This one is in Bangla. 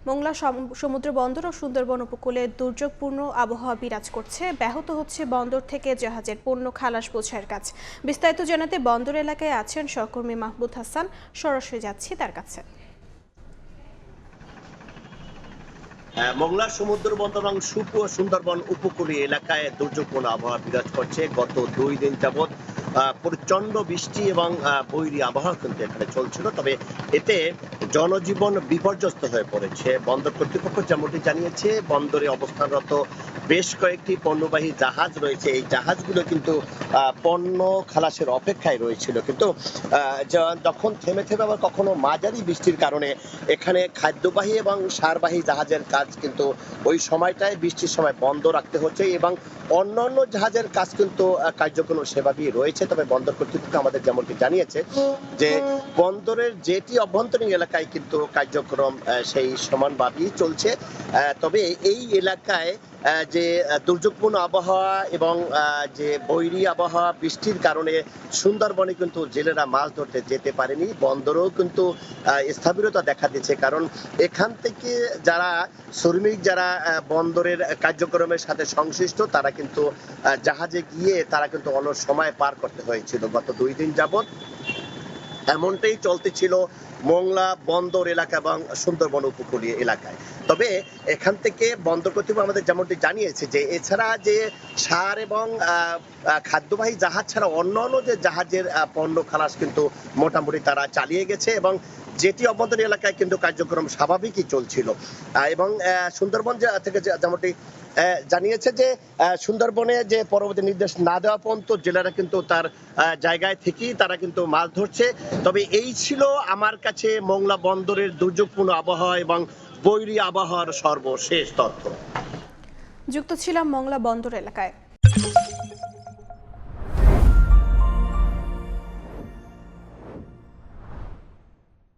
মোংলা সমুদ্র বন্দর ও সুন্দরবন উপকূলে দুর্যোগপূর্ণ আবহাওয়া বিরাজ করছে। ব্যাহত হচ্ছে বন্দর থেকে জাহাজের পণ্য খালাস বোঝার কাজ। বিস্তারিত জানাতে বন্দর এলাকায় আছেন সহকর্মী মাহবুব হাসান। সরাসরি যাচ্ছি তার কাছে। মোংলা সমুদ্র বন্দর এবং সুন্দরবন উপকূলীয় এলাকায় দুর্যোগপূর্ণ আবহাওয়া বিরাজ করছে। গত 2 দিন যাবৎ প্রচন্ড বৃষ্টি এবং বৈরী আবহাওয়া কিন্তু এখানে চলছিল। তবে এতে জনজীবন বিপর্যস্ত হয়ে পড়েছে। বন্দর কর্তৃপক্ষ যেমনটি জানিয়েছে, বন্দরে অবস্থানরত বেশ কয়েকটি পণ্যবাহী জাহাজ রয়েছে। এই জাহাজগুলো কিন্তু পণ্য খালাসের অপেক্ষায় রয়েছিল, কিন্তু যখন থেমে থেমে আবার কখনো মাঝারি বৃষ্টির কারণে এখানে খাদ্যবাহী এবং সারবাহী জাহাজের কাজ কিন্তু ওই সময়টায় বৃষ্টির সময় বন্ধ রাখতে হচ্ছে এবং অন্যান্য জাহাজের কাজ কিন্তু কার্যক্রম সেভাবেই রয়েছে। তবে বন্দর কর্তৃপক্ষ আমাদের যেমনটি জানিয়েছে যে বন্দরের যেটি অভ্যন্তরীণ এলাকায় কিন্তু কার্যক্রম সেই সমানভাবেই চলছে। তবে এই এলাকায় যে দুর্যোগপূর্ণ আবহাওয়া এবং যে বৈরী আবহাওয়া বৃষ্টির কারণে সুন্দরবনে কিন্তু জেলেরা মাছ ধরতে যেতে পারেনি। বন্দরেও কিন্তু স্থবিরতা দেখা দিচ্ছে, কারণ এখান থেকে যারা শ্রমিক যারা বন্দরের কার্যক্রমের সাথে সংশ্লিষ্ট তারা কিন্তু জাহাজে গিয়ে তারা কিন্তু অলস সময় পার করতে হয়েছিল। গত 2 দিন যাবৎ এমনটাই চলতেছিল মোংলা বন্দর এলাকা এবং সুন্দরবন উপকূলীয় এলাকায়। তবে এখান থেকে বন্দর কর্তৃপক্ষ আমাদের যেমনটি জানিয়েছে যে এছাড়া যে সার এবং খাদ্যবাহী জাহাজ ছাড়া অন্যান্য যে জাহাজের পণ্য খালাস কিন্তু মোটামুটি তারা চালিয়ে গেছে এবং যেটি অভ্যন্তরীণ এলাকায় কিন্তু কার্যক্রম স্বাভাবিকই চলছিল। এবং সুন্দরবন থেকে যেমনটি জানিয়েছে যে সুন্দরবনে যে পরবর্তী নির্দেশ না দেওয়া পর্যন্ত জেলেরা কিন্তু তার জায়গায় থেকেই তারা কিন্তু মাছ ধরছে। তবে এই ছিল আমার কাছে মোংলা বন্দরের দুর্যোগপূর্ণ আবহাওয়া এবং বৈরী আবহাওয়ার সর্বশেষ তথ্য। যুক্ত ছিলাম মোংলা বন্দর এলাকায়।